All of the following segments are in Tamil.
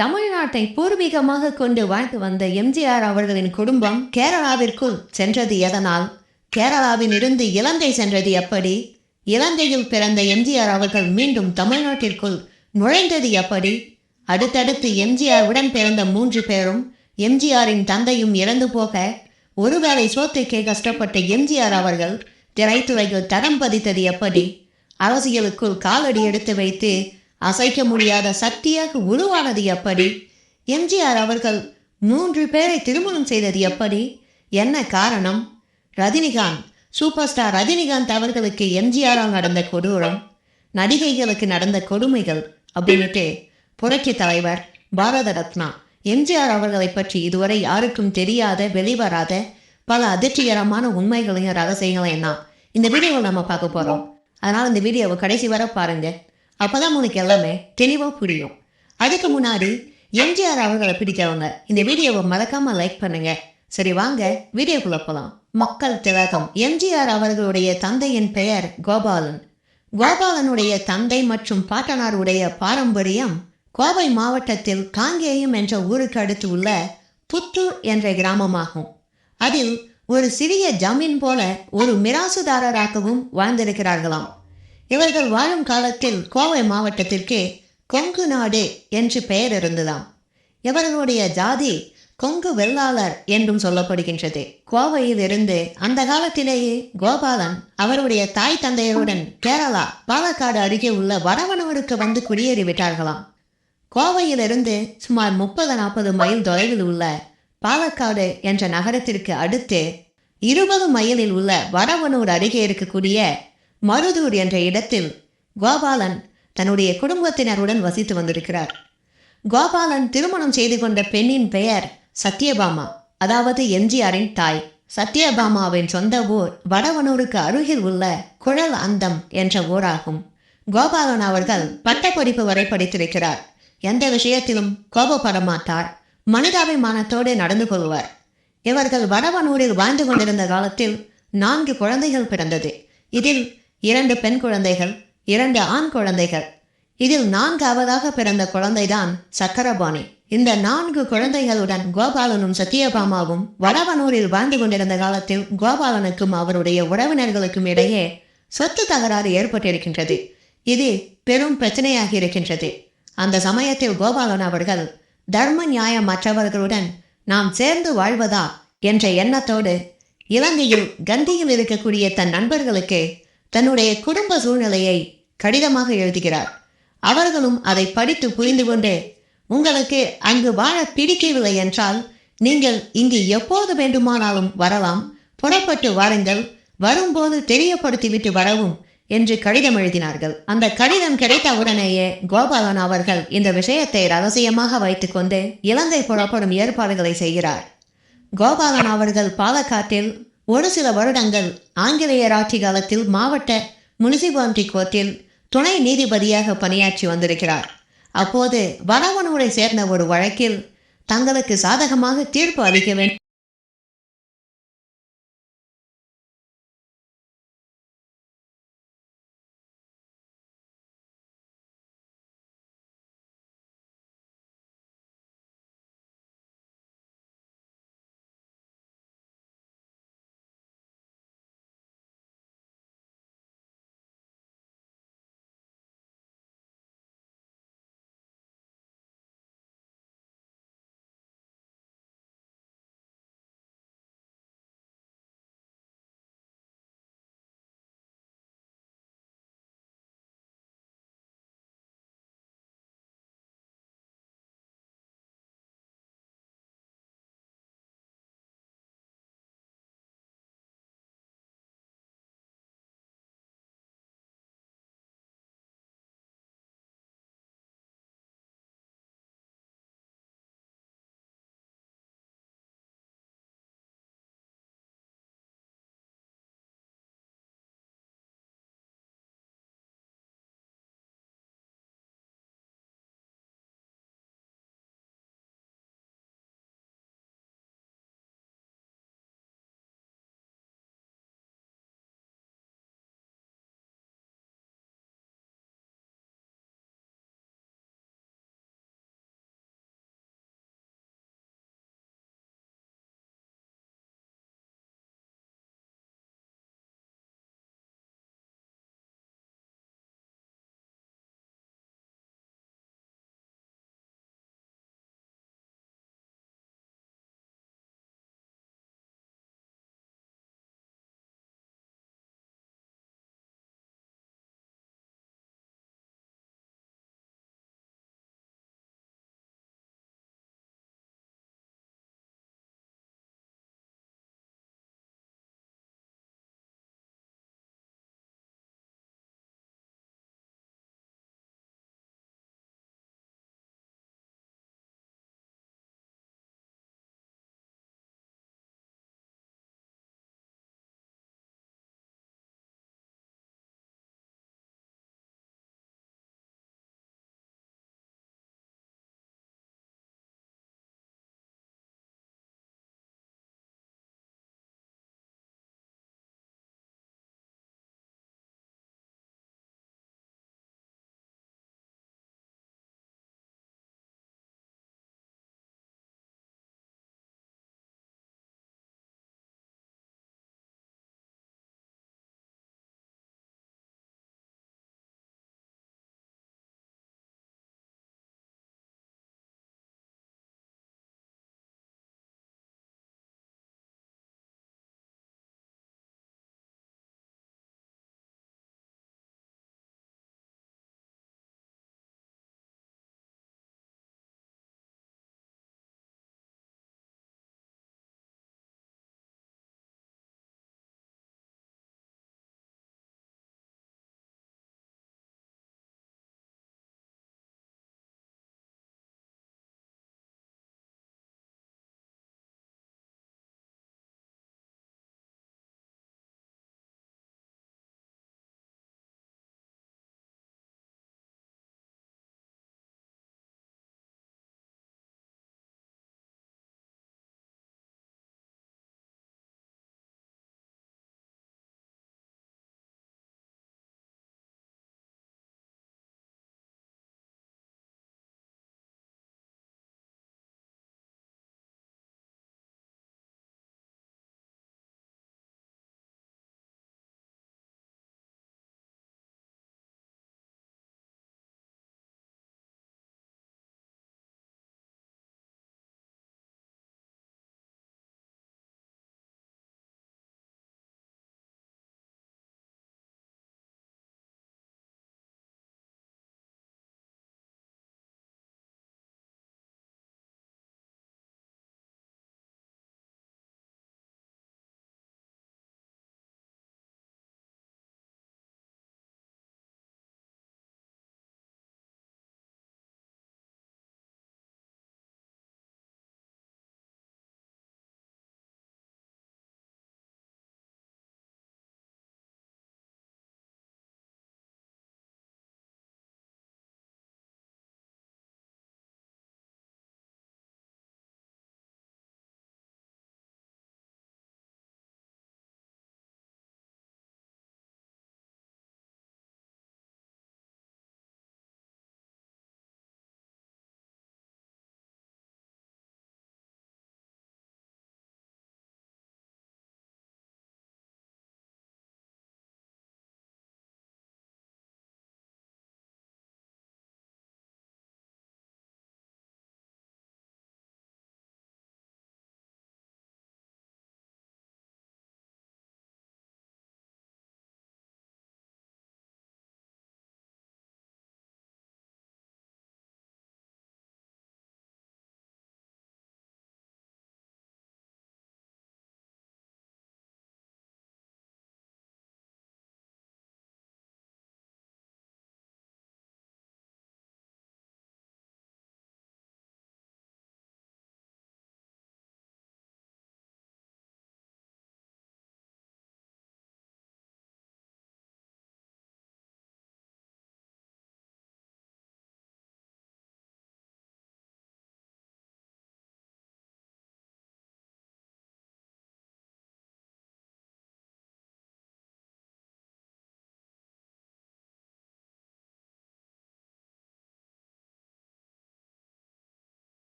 தமிழ்நாட்டை பூர்வீகமாக கொண்டு வாழ்ந்து வந்த எம்ஜிஆர் அவர்களின் குடும்பம் கேரளாவிற்குள் சென்றது எதனால்? கேரளாவில் இருந்து இலங்கை சென்றது எப்படி? இலங்கையில் பிறந்த எம்ஜிஆர் அவர்கள் மீண்டும் தமிழ்நாட்டிற்குள் நுழைந்தது எப்படி? அடுத்தடுத்து எம்ஜிஆர் உடன் பிறந்த 3 பேரும் எம்ஜிஆரின் தந்தையும் இறந்து போக ஒருவேளை சோத்துக்கே கஷ்டப்பட்ட எம்ஜிஆர் அவர்கள் திரைத்துறையில் தரம் பதித்தது எப்படி? அரசியலுக்குள் காலடி எடுத்து வைத்து அசைக்க முடியாத சக்தியாக உருவானது எப்படி? எம்ஜிஆர் அவர்கள் 3 பேரை திருமணம் செய்தது எப்படி? என்ன காரணம்? ரஜினிகாந்த், சூப்பர் ஸ்டார் ரஜினிகாந்த் அவர்களுக்கு எம்ஜிஆரால் நடந்த கொடூரம், நடிகைகளுக்கு நடந்த கொடுமைகள் அப்படின்னுட்டு புரட்சி தலைவர் பாரத ரத்னா எம்ஜிஆர் அவர்களை பற்றி இதுவரை யாருக்கும் தெரியாத வெளிவராத பல அதிர்ச்சிகரமான உண்மைகளையும் ரகசியங்களையும் தான் இந்த வீடியோவில் நம்ம பார்க்க போகிறோம். அதனால் இந்த வீடியோவை கடைசி வர பாருங்க. அப்போதான் உனக்கு எல்லாமே தெளிவாக புரியும். அதுக்கு முன்னாடி எம்ஜிஆர் அவர்களை பிடிக்கிறவங்க இந்த வீடியோவை மறக்காம லைக் பண்ணுங்க. சரி வாங்க வீடியோக்குள்ள போகலாம். மக்கள் திலகம் எம்ஜிஆர் அவர்களுடைய தந்தையின் பெயர் கோபாலன். கோபாலனுடைய தந்தை மற்றும் பாட்டனாருடைய பாரம்பரியம் கோவை மாவட்டத்தில் காங்கேயம் என்ற ஊருக்கு அடுத்து உள்ள புத்தூர் என்ற கிராமமாகும். அதில் ஒரு சிறிய ஜமீன் போல ஒரு மிராசுதாரராகவும் வாழ்ந்திருக்கிறார்களாம். இவர்கள் வாழும் காலத்தில் கோவை மாவட்டத்திற்கு கொங்கு நாடு என்று பெயர் இருந்ததாம். இவர்களுடைய ஜாதி கொங்கு வெள்ளாளர் என்றும் சொல்லப்படுகின்றது. கோவையில் இருந்து அந்த காலத்திலேயே கோபாலன் அவருடைய தாய் தந்தையருடன் கேரளா பாலக்காடு அருகே உள்ள வடவனூருக்கு வந்து குடியேறிவிட்டார்களாம். கோவையிலிருந்து சுமார் 30-40 மைல் தொலைவில் உள்ள பாலக்காடு என்ற நகரத்திற்கு அடுத்து 20 மைலில் உள்ள வடவனூர் அருகே இருக்கக்கூடிய மருதூர் என்ற இடத்தில் கோபாலன் தன்னுடைய குடும்பத்தினருடன் வசித்து வந்திருக்கிறார். கோபாலன் திருமணம் செய்து கொண்ட பெண்ணின் பெயர் சத்யபாமா, அதாவது எம்ஜிஆரின் தாய். சத்யபாமாவின் சொந்த ஊர் வடவனூருக்கு அருகில் உள்ள குழல் அந்தம் என்ற ஊராகும். கோபாலன் அவர்கள் பட்டப்படிப்பு வரை படித்திருக்கிறார். எந்த விஷயத்திலும் கோபப்பட மாட்டார். மனிதாபிமானத்தோடு நடந்து கொள்வார். இவர்கள் வடவனூரில் வாழ்ந்து கொண்டிருந்த காலத்தில் 4 குழந்தைகள் பிறந்தது. இதில் 2 பெண் குழந்தைகள், 2 ஆண் குழந்தைகள். இதில் 4ஆவதாக பிறந்த குழந்தைதான் சக்கரபாணி. இந்த 4 குழந்தைகளுடன் கோபாலனும் சத்யபாமாவும் வடவனூரில் வாழ்ந்து கொண்டிருந்த காலத்தில் கோபாலனுக்கும் அவருடைய உறவினர்களுக்கும் இடையே சொத்து தகராறு ஏற்பட்டிருக்கின்றது. இது பெரும் பிரச்சனையாகி இருக்கின்றது. அந்த சமயத்தில் கோபாலன் அவர்கள் தர்ம நியாயமற்றவர்களுடன் நாம் சேர்ந்து வாழ்வதா என்ற எண்ணத்தோடு இலங்கையில் கண்டியில் இருக்கக்கூடிய தன் நண்பர்களுக்கு தன்னுடைய குடும்ப சூழ்நிலையை கடிதமாக எழுதுகிறார். அவர்களும் அதை படித்து புரிந்து கொண்டு, உங்களுக்கு அங்கு வாழ பிடிக்கவில்லை என்றால் நீங்கள் இங்கு எப்போது வேண்டுமானாலும் வரலாம், புறப்பட்டு வாருங்கள், வரும்போது தெரியப்படுத்திவிட்டு வரவும் என்று கடிதம் எழுதினார்கள். அந்த கடிதம் கிடைத்த உடனேயே கோபாலன் அவர்கள் இந்த விஷயத்தை ரகசியமாக வைத்துக்கொண்டு இலங்கை புறப்படும் ஏற்பாடுகளை செய்கிறார். கோபாலன் அவர்கள் பாலக்காட்டில் ஒரு சில வருடங்கள் ஆங்கிலேயர் ஆட்சி காலத்தில் மாவட்ட முனிசிபாலிட்டி கோர்ட்டில் துணை நீதிபதியாக பணியாற்றி வந்திருக்கிறார். அப்போது வடவனூரை சேர்ந்த ஒரு வழக்கில் தங்களுக்கு சாதகமாக தீர்ப்பு அளிக்க வேண்டும்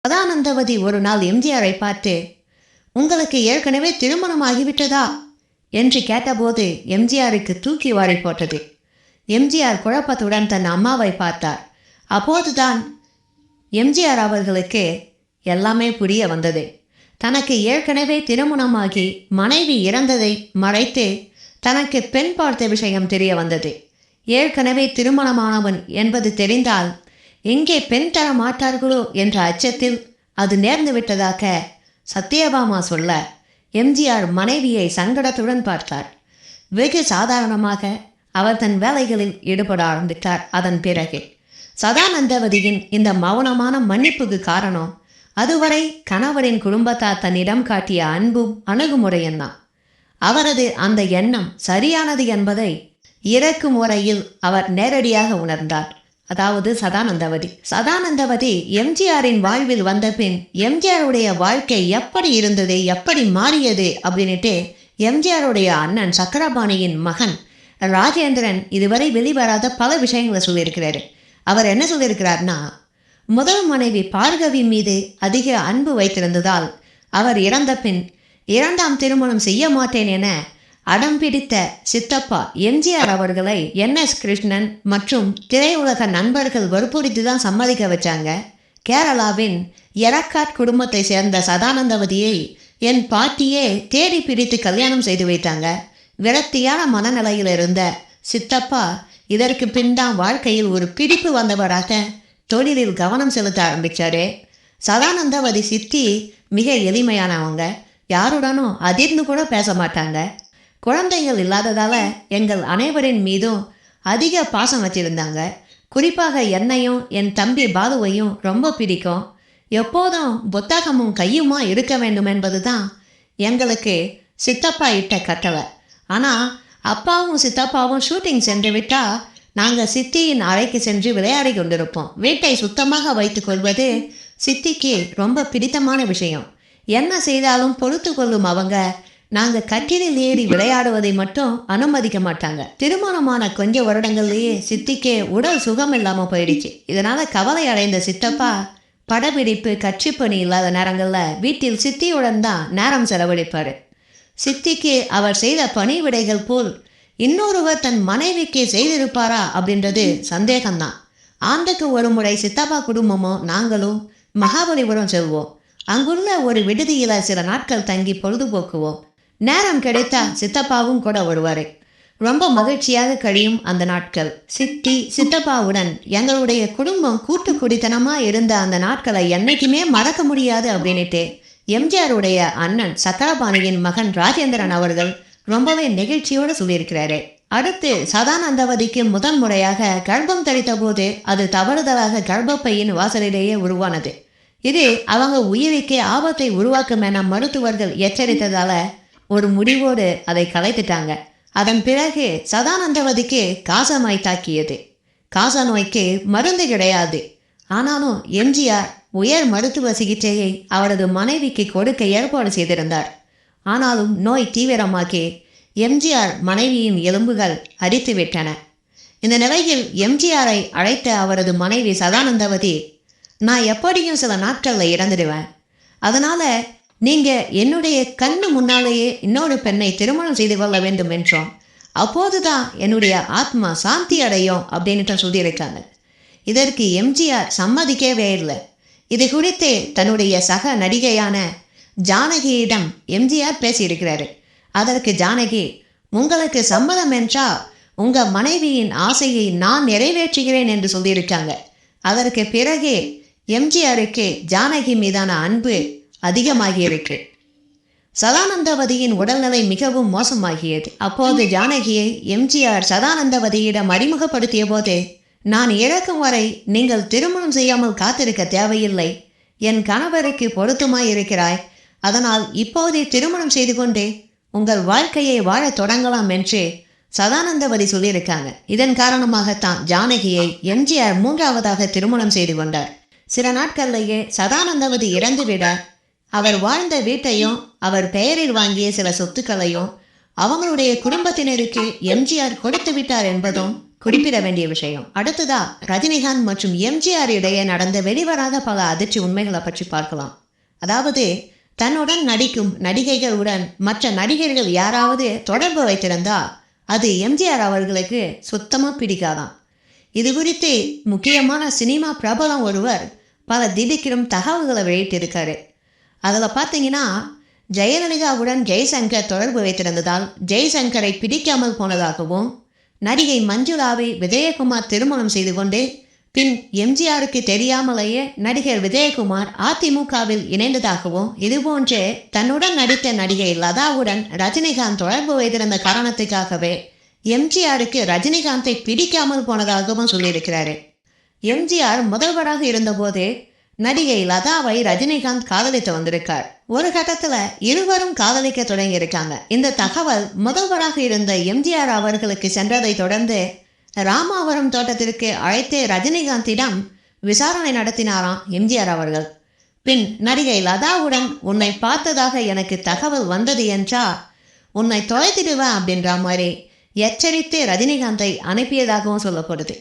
சதானந்தவதி ஒரு நாள் எம்ஜிஆரை பார்த்து, உங்களுக்கு ஏற்கனவே திருமணம் ஆகிவிட்டதா என்று கேட்டபோது எம்ஜிஆருக்கு தூக்கி வாரி போட்டது. எம்ஜிஆர் குழப்பத்துடன் தன் அம்மாவை பார்த்தார். அப்போதுதான் எம்ஜிஆர் அவர்களுக்கு எல்லாமே புரிய வந்தது. தனக்கு ஏற்கனவே திருமணமாகி மனைவி இறந்ததை மறைத்து தனக்கு பெண் பார்த்த விஷயம் தெரிய வந்தது. ஏற்கனவே திருமணமானவன் என்பது தெரிந்தால் எங்கே பெண் தர மாட்டார்களோ என்ற அச்சத்தில் அது நேர்ந்து விட்டதாக சத்யபாமா சொல்ல எம்ஜிஆர் மனைவியை சங்கடத்துடன் பார்த்தார். வெகு சாதாரணமாக அவர் தன் வேலைகளில் ஈடுபட ஆரம்பித்தார். அதன் பிறகு சதானந்தவதியின் இந்த மௌனமான மன்னிப்புக்கு காரணம் அதுவரை கணவரின் குடும்பத்தார் தன்னிடம் காட்டிய அன்பும் அணுகுமுறையும் தான். அவரது அந்த எண்ணம் சரியானது என்பதை இறக்கும் முறையில் அவர் நேரடியாக உணர்ந்தார். அதாவது சதானந்தவதி எம்ஜிஆரின் வாழ்வில் வந்த பின் எம்ஜிஆருடைய வாழ்க்கை எப்படி இருந்தது, எப்படி மாறியது அப்படின்ட்டு எம்ஜிஆருடைய அண்ணன் சக்கரபாணியின் மகன் ராஜேந்திரன் இதுவரை வெளிவராத பல விஷயங்களை சொல்லியிருக்கிறாரு. அவர் என்ன சொல்லியிருக்கிறார்னா, முதல் மனைவி பார்கவி மீது அதிக அன்பு வைத்திருந்ததால் அவர் இறந்த பின் இரண்டாம் திருமணம் செய்ய மாட்டேன் என அடம் பிடித்த சித்தப்பா எம்ஜிஆர் அவர்களை NS கிருஷ்ணன் மற்றும் திரையுலக நண்பர்கள் வற்புறுத்தி தான் சம்மதிக்க வச்சாங்க. கேரளாவின் எரக்காட் குடும்பத்தை சேர்ந்த சதானந்தவதியை என் பாட்டியே தேடி பிடித்து கல்யாணம் செய்து வைத்தாங்க. விரக்தியான மனநிலையில் இருந்த சித்தப்பா இதற்கு பின் தான் வாழ்க்கையில் ஒரு பிடிப்பு வந்தவராக தொழிலில் கவனம் செலுத்த ஆரம்பித்தாரு. சதானந்தவதி சித்தி மிக எளிமையானவங்க. யாருடனும் அதிர்ந்து கூட பேச மாட்டாங்க. குழந்தைகள் இல்லாததால் எங்கள் அனைவரின் மீதும் அதிக பாசம் வச்சிருந்தாங்க. குறிப்பாக என்னையும் என் தம்பி பாலுவையும் ரொம்ப பிடிக்கும். எப்போதும் புத்தகமும் கையுமா இருக்க வேண்டும் என்பது தான் எங்களுக்கு சித்தப்பா இட்ட கட்டளை. ஆனால் அப்பாவும் சித்தப்பாவும் ஷூட்டிங் சென்று விட்டால் நாங்கள் சித்தியின் அறைக்கு சென்று விளையாடி கொண்டிருப்போம். வீட்டை சுத்தமாக வைத்து கொள்வது சித்திக்கு ரொம்ப பிடித்தமான விஷயம். என்ன செய்தாலும் பொறுத்து கொள்ளும் அவங்க நாங்கள் கட்டிலில் ஏறி விளையாடுவதை மட்டும் அனுமதிக்க மாட்டாங்க. திருமணமான கொஞ்ச வருடங்கள்லேயே சித்திக்கு உடல் சுகம் இல்லாமல் போயிடுச்சு. இதனால் கவலை அடைந்த சித்தப்பா படப்பிடிப்பு கட்சிப்பணி இல்லாத நேரங்களில் வீட்டில் சித்தியுடன் தான் நேரம் செலவழிப்பார். சித்திக்கு அவர் செய்த பணிவிடைகள் போல் இன்னொருவர் தன் மனைவிக்கு செய்திருப்பாரா அப்படின்றது சந்தேகம்தான். ஆண்டுக்கு ஒரு முறை சித்தப்பா குடும்பமும் நாங்களும் மகாபலிபுரம் செல்வோம். அங்குள்ள ஒரு விடுதியில் சில நாட்கள் தங்கி பொழுதுபோக்குவோம். நேரம் கிடைத்தா சித்தப்பாவும் கூட வருவார். ரொம்ப மகிழ்ச்சியாக கழியும் அந்த நாட்கள். சித்தப்பாவுடன் எங்களுடைய குடும்பம் கூட்டு குடித்தனமாக இருந்த அந்த நாட்களை என்னைக்குமே மறக்க முடியாது அப்படின்ட்டு எம்ஜிஆருடைய அண்ணன் சக்கரபாணியின் மகன் ராஜேந்திரன் அவர்கள் ரொம்பவே நெகிழ்ச்சியோடு சொல்லியிருக்கிறாரு. அடுத்து சதானந்தவதிக்கு முதன் முறையாக கர்ப்பம் தரித்த போது அது தவறுதலாக கர்ப்பப்பையின் வாசலிலேயே உருவானது. இது அவங்க உயிருக்கே ஆபத்தை உருவாக்கும் என மருத்துவர்கள் எச்சரித்ததால ஒரு முடிவோடு அதை கலைத்துட்டாங்க. அதன் பிறகு சதானந்தவதிக்கு காசநோய் தாக்கியது. காசநோய்க்கு மருந்து கிடையாது. ஆனாலும் எம்ஜிஆர் உயர் மருத்துவ சிகிச்சையை அவரது மனைவிக்கு கொடுக்க ஏற்பாடு செய்திருந்தார். ஆனாலும் நோய் தீவிரமாக்கி எம்ஜிஆர் மனைவியின் எலும்புகள் அரித்துவிட்டன. இந்த நிலையில் எம்ஜிஆரை அழைத்த அவரது மனைவி சதானந்தவதி, நான் எப்படியும் சில நாட்களில் இறந்துடுவேன். அதனால் நீங்கள் என்னுடைய கண்ணு முன்னாலேயே இன்னொரு பெண்ணை திருமணம் செய்து கொள்ள வேண்டும் என்றோம். அப்போது தான் என்னுடைய ஆத்மா சாந்தி அடையும் அப்படின்ட்டு சொல்லியிருக்காங்க. இதற்கு எம்ஜிஆர் சம்மதிக்கவே இல்லை. இது குறித்து தன்னுடைய சக நடிகையான ஜானகியிடம் எம்ஜிஆர் பேசியிருக்கிறாரு. அதற்கு ஜானகி, உங்களுக்கு சம்மதம் என்றால் உங்கள் மனைவியின் ஆசையை நான் நிறைவேற்றுகிறேன் என்று சொல்லியிருக்காங்க. அதற்கு பிறகு எம்ஜிஆருக்கு ஜானகி மீதான அன்பு அதிகமாகியிருக்கு. சதானந்தவதியின் உடல்நிலை மிகவும் மோசமாகியது. அப்போது ஜானகியை எம்ஜிஆர் சதானந்தவதியிடம் அறிமுகப்படுத்திய போது, நான் இறக்கும் வரை நீங்கள் திருமணம் செய்யாமல் காத்திருக்க தேவையில்லை. என் கணவருக்கு பொருத்தமாயிருக்கிறாய். அதனால் இப்போதே திருமணம் செய்து கொண்டே உங்கள் வாழ்க்கையை வாழத் தொடங்கலாம் என்று சதானந்தவதி சொல்லியிருக்காங்க. இதன் காரணமாகத்தான் ஜானகியை எம்ஜிஆர் 3வது திருமணம் செய்து கொண்டார். சில நாட்கள்லேயே சதானந்தவதி இறந்துவிட அவர் வாழ்ந்த வீட்டையும் அவர் பெயரில் வாங்கிய சில சொத்துக்களையும் அவங்களுடைய குடும்பத்தினருக்கு எம்ஜிஆர் கொடுத்து விட்டார் என்பதும் குறிப்பிட வேண்டிய விஷயம். அடுத்ததா ரஜினிகாந்த் மற்றும் எம்ஜிஆர் இடையே நடந்த வெளிவராத பல அதிர்ச்சி உண்மைகளை பற்றி பார்க்கலாம். அதாவது தன்னுடன் நடிக்கும் நடிகைகளுடன் மற்ற நடிகர்கள் யாராவது தொடர்பு வைத்திருந்தா அது எம்ஜிஆர் அவர்களுக்கு சுத்தமா பிடிக்காதான். இது குறித்து முக்கியமான சினிமா பிரபலம் ஒருவர் பல திடுக்கிடும் தகவல்களை வெளியிட்டிருக்காரு. அதில் பார்த்தீங்கன்னா, ஜெயலலிதாவுடன் ஜெய்சங்கர் தொடர்பு வைத்திருந்ததால் ஜெய்சங்கரை பிடிக்காமல் போனதாகவும், நடிகை மஞ்சுளாவை விஜயகுமார் திருமணம் செய்து கொண்டு பின் எம்ஜிஆருக்கு தெரியாமலேயே நடிகர் விஜயகுமார் அதிமுகவில் இணைந்ததாகவும், இதுபோன்று தன்னுடன் நடித்த நடிகை லதாவுடன் ரஜினிகாந்த் தொடர்பு வைத்திருந்த காரணத்துக்காகவே எம்ஜிஆருக்கு ரஜினிகாந்தை பிடிக்காமல் போனதாகவும் சொல்லியிருக்கிறாரு. எம்ஜிஆர் முதல்வராக இருந்தபோது நடிகை லதாவை ரஜினிகாந்த் காதலித்து வந்திருக்கார். ஒரு கட்டத்தில் இருவரும் காதலிக்க தொடங்கியிருக்காங்க. இந்த தகவல் முதல்வராக இருந்த எம்ஜிஆர் அவர்களுக்கு சென்றதை தொடர்ந்து ராமாவரம் தோட்டத்திற்கு அழைத்து ரஜினிகாந்திடம் விசாரணை நடத்தினாராம் எம்ஜிஆர் அவர்கள். பின் நடிகை லதாவுடன் உன்னை பார்த்ததாக எனக்கு தகவல் வந்தது என்றால் உன்னை தொலைத்திடுவேன் அப்படின்ற மாதிரி எச்சரித்து ரஜினிகாந்தை அனுப்பியதாகவும் சொல்லப்படுது.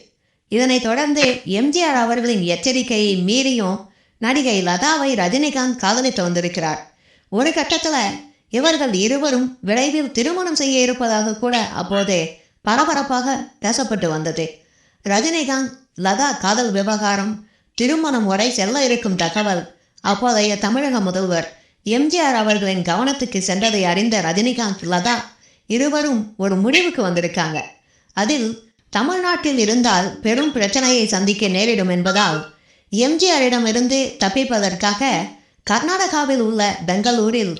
இதனைத் தொடர்ந்து எம்ஜிஆர் அவர்களின் எச்சரிக்கையை மீறியும் நடிகை லதாவை ரஜினிகாந்த் காதலித்து வந்திருக்கிறார். ஒரு கட்டத்தில் இவர்கள் இருவரும் விரைவில் திருமணம் செய்ய இருப்பதாக கூட அப்போது பரபரப்பாக பேசப்பட்டு வந்தது. ரஜினிகாந்த் லதா காதல் விவகாரம் திருமணம் வரை செல்ல இருக்கும் தகவல் அப்போதைய தமிழக முதல்வர் எம்ஜிஆர் அவர்களின் கவனத்துக்கு சென்றதை அறிந்த ரஜினிகாந்த் லதா இருவரும் ஒரு முடிவுக்கு வந்திருக்காங்க. அதில் தமிழ்நாட்டில் இருந்தால் பெரும் பிரச்சனையை சந்திக்க நேரிடும் என்பதால் எம்ஜிஆரிடமிருந்து தப்பிப்பதற்காக கர்நாடகாவில் உள்ள பெங்களூரில்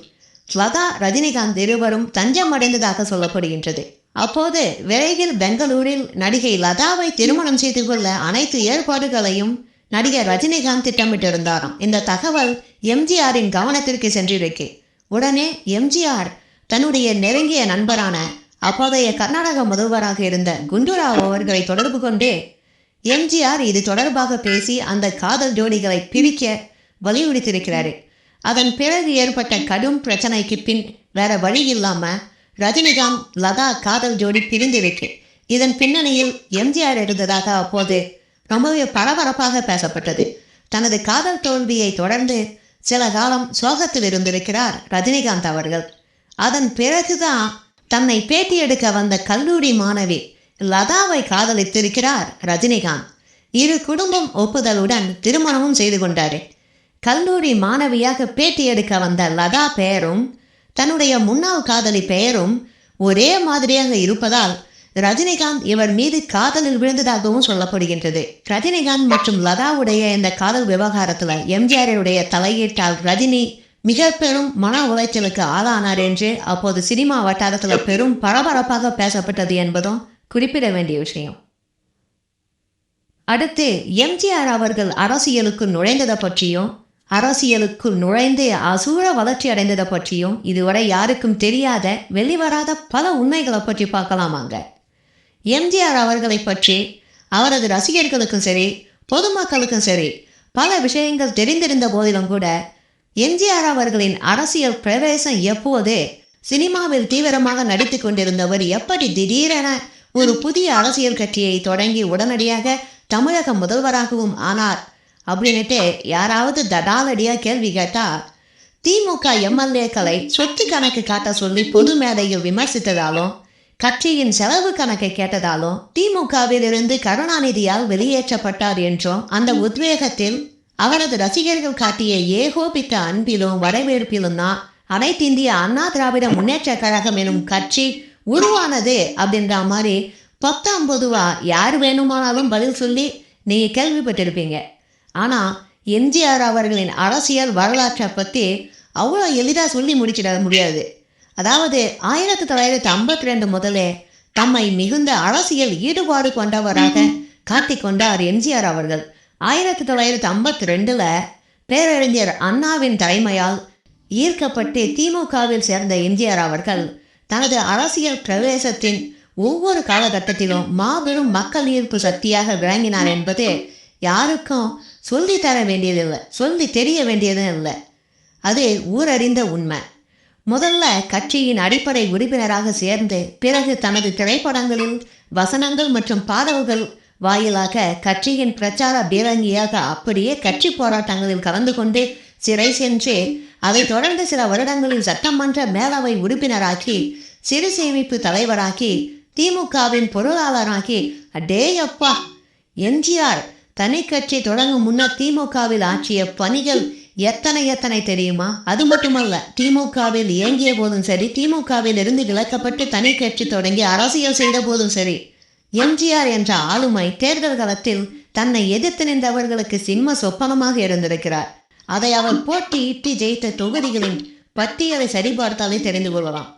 லதா ரஜினிகாந்த் இருவரும் தஞ்சம் அடைந்ததாக சொல்லப்படுகின்றது. அப்போது விரைவில் பெங்களூரில் நடிகை லதாவை திருமணம் செய்து கொள்ள அனைத்து ஏற்பாடுகளையும் நடிகர் ரஜினிகாந்த் திட்டமிட்டிருந்தாராம். இந்த தகவல் எம்ஜிஆரின் கவனத்திற்கு சென்றிருக்கு. உடனே எம்ஜிஆர் தன்னுடைய நெருங்கிய நண்பரான அப்போதைய கர்நாடக முதல்வராக இருந்த குண்டுராவ் அவர்களை தொடர்பு கொண்டு எம்ஜிஆர் இது தொடர்பாக பேசி அந்த காதல் ஜோடிகளை பிரிக்க வலியுறுத்தியிருக்கிறாரு. அதன் பிறகு ஏற்பட்ட கடும் பிரச்சனைக்கு பின் வேற வழி இல்லாம ரஜினிகாந்த் லதா காதல் ஜோடி பிரிந்திருக்கு. இதன் பின்னணியில் எம்ஜிஆர் இருந்ததாக அப்போது ரொம்பவே பரபரப்பாக பேசப்பட்டது. தனது காதல் தோல்வியை தொடர்ந்து சில காலம் சோகத்தில் இருந்திருக்கிறார் ரஜினிகாந்த் அவர்கள். அதன் பிறகுதான் தன்னை பேட்டி எடுக்க வந்த கல்லூரி மாணவி லதாவை காதலித்திருக்கிறார் ரஜினிகாந்த். இரு குடும்பம் ஒப்புதலுடன் திருமணமும் செய்து கொண்டாரு. கல்லூரி மாணவியாக பேட்டி எடுக்க வந்த லதா பெயரும் தன்னுடைய முன்னாள் காதலி பெயரும் ஒரே மாதிரியாக இருப்பதால் ரஜினிகாந்த் இவர் மீது காதலில் விழுந்ததாகவும் சொல்லப்படுகின்றது. ரஜினிகாந்த் மற்றும் லதாவுடைய இந்த காதல் விவகாரத்தில் எம்ஜிஆருடைய தலையீட்டால் ரஜினி மிக பெரும் மன உளைச்சலுக்கு ஆளானார் என்று அப்போது சினிமா வட்டாரத்தில் பெரும் பரபரப்பாக பேசப்பட்டது என்பதும் குறிப்பிட வேண்டிய விஷயம். அடுத்து எம்ஜிஆர் அவர்கள் அரசியலுக்குள் நுழைந்ததை பற்றியும் அரசியலுக்குள் நுழைந்து அசூர வளர்ச்சி அடைந்ததை பற்றியும் இதுவரை யாருக்கும் தெரியாத வெளிவராத பல உண்மைகளை பற்றி பார்க்கலாமாங்க. எம்ஜிஆர் அவர்களை பற்றி அவரது ரசிகர்களுக்கும் சரி பொதுமக்களுக்கும் சரி பல விஷயங்கள் தெரிந்திருந்த போதிலும் கூட எம்ஜிஆர் அவர்களின் அரசியல் பிரவேசம் எப்போது, சினிமாவில் தீவிரமாக நடித்து கொண்டிருந்தவர் எப்படி திடீரென ஒரு புதிய அரசியல் கட்சியை தொடங்கி உடனடியாக தமிழக முதல்வராகவும் ஆனார் அப்படின்ட்டு யாராவது தடாலடியாக கேள்வி கேட்டால் திமுக எம்எல்ஏக்களை சொத்து கணக்கு காட்ட சொல்லி பொது மேடையில் விமர்சித்ததாலும் கட்சியின் செலவு கணக்கை கேட்டதாலும் திமுகவில் இருந்து கருணாநிதியால் வெளியேற்றப்பட்டார் என்றும் அந்த உத்வேகத்தில் அவரது ரசிகர்கள் காட்டிய ஏகோபித்த அன்பிலும் வரவேற்பிலும் தான் அனைத்து இந்திய அண்ணா திராவிட முன்னேற்ற கழகம் எனும் கட்சி உருவானது அப்படின்ற மாதிரி 10-50 யார் வேணுமானாலும் பதில் சொல்லி நீங்கள் கேள்விப்பட்டிருப்பீங்க. ஆனால் எம்ஜிஆர் அவர்களின் அரசியல் வரலாற்றை பற்றி அவ்வளோ எளிதாக சொல்லி முடிச்சிட முடியாது. அதாவது 1952 முதலே தம்மை மிகுந்த அரசியல் ஈடுபாடு கொண்டவராக காட்டிக்கொண்டார் எம்ஜிஆர் அவர்கள். 1952 பேரறிஞர் அண்ணாவின் தலைமையால் ஈர்க்கப்பட்டு திமுகவில் சேர்ந்த எம்ஜிஆர் அவர்கள் தனது அரசியல் பிரவேசத்தின் ஒவ்வொரு காலகட்டத்திலும் மாபெரும் மக்கள் ஈர்ப்பு சக்தியாக விளங்கினார் என்பது யாருக்கும் சொல்லி தர வேண்டியதில்லை, சொல்லி தெரிய வேண்டியதும் இல்லை. அது ஊரறிந்த உண்மை. முதல்ல கட்சியின் அடிப்படை உறுப்பினராக சேர்ந்து பிறகு தனது திரைப்படங்களில் வசனங்கள் மற்றும் பாடல்கள் வாயிலாக கட்சியின் பிரச்சார பீரங்கியாக அப்படியே கட்சி போராட்டங்களில் கலந்து கொண்டு சிறை சென்று அதை தொடர்ந்து சில வருடங்களில் சட்டமன்ற மேலவை உறுப்பினராக்கி சிறு சேமிப்பு தலைவராக்கி திமுகவின் பொருளாளராகி அடேயப்பா எம்ஜிஆர் தனி கட்சி தொடங்கும் முன்னர் திமுகவில் ஆற்றிய பணிகள் எத்தனை தெரியுமா? அது மட்டுமல்ல, திமுகவில் இயங்கிய போதும் சரி, திமுகவில் இருந்து விலக்கப்பட்டு தனி கட்சி தொடங்கி அரசியல் செய்த போதும் சரி, எம்ஜிஆர் என்ற ஆளுமை தேர்தல் காலத்தில் தன்னை எதிர்த்து நின்றவர்களுக்கு சிம்ம சொப்பனமாக இருந்திருக்கிறார். அதை அவர் போட்டியிட்டு ஜெயித்த தொகுதிகளின் பட்டியலை சரிபார்த்தாலே தெரிந்து கொள்ளலாம்.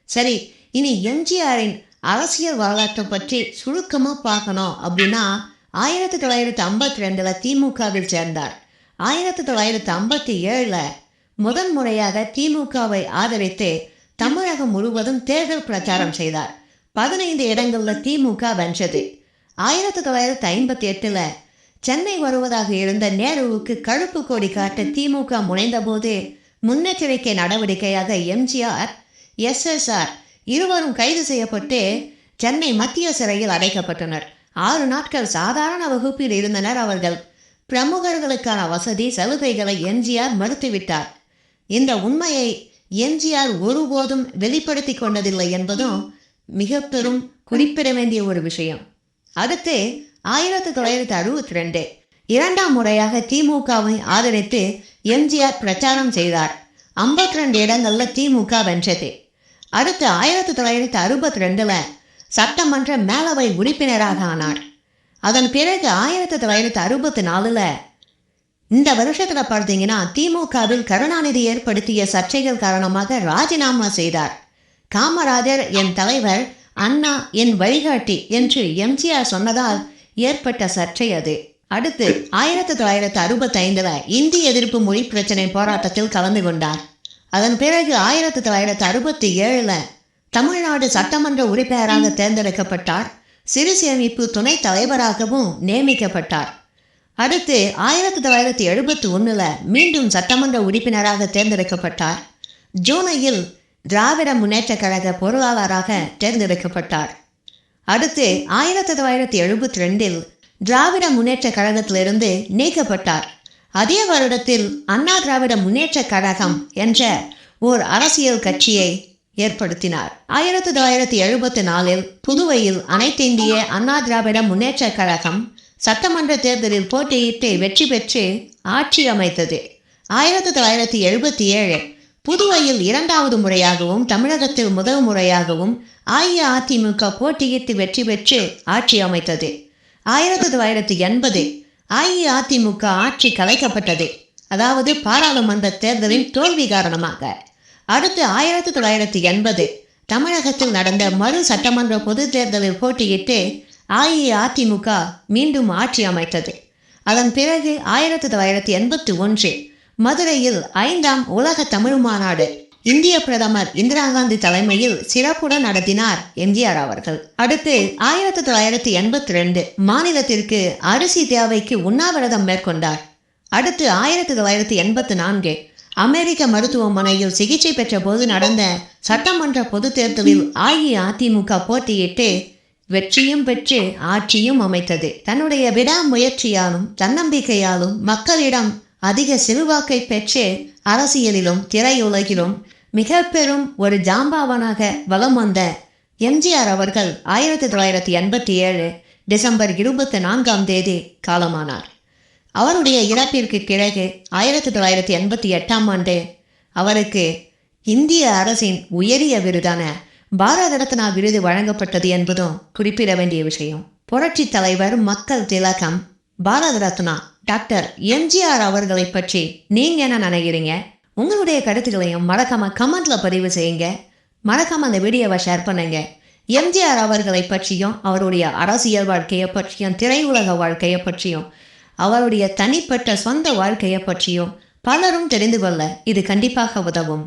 சரி, இனி எம்ஜிஆரின் அரசியல் வரலாற்றை பற்றி சுருக்கமாக பார்க்கணும் அப்படின்னா 1952 திமுகவில் சேர்ந்தார். 1957 முதன் முறையாக திமுகவை ஆதரித்து தமிழகம் முழுவதும் தேர்தல் பிரச்சாரம் செய்தார். 15 இடங்களில் திமுக வென்றது. 1958 சென்னை வருவதாக இருந்த நேருவுக்கு கருப்பு கொடி காட்ட திமுக முனைந்தபோது முன்னெச்சரிக்கை நடவடிக்கையாக எம்ஜிஆர், SSR இருவரும் கைது செய்யப்பட்டு சென்னை மத்திய சிறையில் அடைக்கப்பட்டனர். 6 நாட்கள் சாதாரண வகுப்பில் இருந்தனர் அவர்கள். பிரமுகர்களுக்கான வசதி சலுகைகளை எம்ஜிஆர் மறுத்துவிட்டார். இந்த உண்மையை எம்ஜிஆர் ஒருபோதும் வெளிப்படுத்தி கொண்டதில்லை என்பதும் மிக பெரும் குறிப்பிட வேண்டிய ஒரு விஷயம். அடுத்து 1962 இரண்டாம் முறையாக திமுகவை ஆதரித்து எம்ஜிஆர் பிரச்சாரம் செய்தார். 52 இடங்களில் திமுக வென்றது. அடுத்து 1962 சட்டமன்ற மேலவை உறுப்பினராக ஆனார். அதன் பிறகு 1964 இந்த வருஷத்தில் பார்த்தீங்கன்னா திமுகவில் கருணாநிதி ஏற்படுத்திய சர்ச்சைகள் காரணமாக ராஜினாமா செய்தார். காமராஜர் என் தலைவர், அண்ணா என் வழிகாட்டி என்று எம்ஜிஆர் சொன்னதால் ஏற்பட்ட சர்ச்சை அது. அடுத்து 1965 இந்தி எதிர்ப்பு மொழி பிரச்சனை போராட்டத்தில் கலந்து கொண்டார். அதன் பிறகு 1967 தமிழ்நாடு சட்டமன்ற உறுப்பினராக தேர்ந்தெடுக்கப்பட்டார். சிறு சேமிப்பு துணைத் தலைவராகவும் நியமிக்கப்பட்டார். அடுத்து 1971 மீண்டும் சட்டமன்ற உறுப்பினராக தேர்ந்தெடுக்கப்பட்டார். ஜூனையில் திராவிட முன்னேற்ற கழக பொருளாளராக தேர்ந்தெடுக்கப்பட்டார். அடுத்து 1972 திராவிட முன்னேற்ற கழகத்திலிருந்து நீக்கப்பட்டார். அதே வருடத்தில் அண்ணா திராவிட முன்னேற்ற கழகம் என்ற ஓர் அரசியல் கட்சியை ஏற்படுத்தினார். 1974 புதுவையில் அனைத்திந்திய அண்ணா திராவிட முன்னேற்ற கழகம் சட்டமன்ற தேர்தலில் போட்டியிட்டு வெற்றி பெற்று ஆட்சி அமைத்தது. 1977 புதுவையில் இரண்டாவது முறையாகவும் தமிழகத்தில் முதல் முறையாகவும் அஇஅதிமுக போட்டியிட்டு வெற்றி பெற்று ஆட்சி அமைத்தது. 1980 அஇஅதிமுக ஆட்சி கலைக்கப்பட்டது, அதாவது பாராளுமன்ற தேர்தலின் தோல்வி காரணமாக. அடுத்து 1980 தமிழகத்தில் நடந்த மறு சட்டமன்ற பொது தேர்தலில் போட்டியிட்டு அஇஅதிமுக மீண்டும் ஆட்சி அமைத்தது. அதன் பிறகு 1981 மதுரையில் 5ஆம் உலக தமிழ் மாநாடு இந்திய பிரதமர் இந்திரா காந்தி தலைமையில் சிறப்புடன் நடத்தினார் எம்ஜிஆர் அவர்கள். அடுத்து 1982 மாநிலத்திற்கு அரிசி தேவைக்கு உண்ணாவிரதம் மேற்கொண்டார். அடுத்து 1984 அமெரிக்க மருத்துவமனையில் சிகிச்சை பெற்ற போது நடந்த சட்டமன்ற பொது தேர்தலில் அஇஅதிமுக போட்டியிட்டு வெற்றியும் பெற்று ஆட்சியும் அமைத்தது. தன்னுடைய விடாமுயற்சியாலும் தன்னம்பிக்கையாலும் மக்களிடம் அதிக செல்வாக்கை பெற்று அரசியலிலும் திரையுலகிலும் மிக பெரும் ஒரு ஜாம்பாவனாக வலம் வந்த எம்ஜிஆர் அவர்கள் 1987 டிசம்பர் 24 காலமானார். அவருடைய இறப்பிற்கு பிறகு 1988 அவருக்கு இந்திய அரசின் உயரிய விருதான பாரத ரத்னா விருது வழங்கப்பட்டது என்பதும் குறிப்பிட வேண்டிய விஷயம். புரட்சி தலைவர், மக்கள் திலகம், பாரத ரத்னா டாக்டர் எம்ஜிஆர் அவர்களை பற்றி நீங்க என்ன நினைக்கிறீங்க? உங்களுடைய கருத்துக்களையும் மறக்காம கமெண்ட்ல பதிவு செய்யுங்க. மறக்காம அந்த வீடியோவை ஷேர் பண்ணுங்க. எம்ஜிஆர் அவர்களை பற்றியும் அவருடைய அரசியல் வாழ்க்கையை பற்றியும் திரையுலக வாழ்க்கையை பற்றியும் அவருடைய தனிப்பட்ட சொந்த வாழ்க்கையை பற்றியும் பலரும் தெரிந்து கொள்ள இது கண்டிப்பாக உதவும்.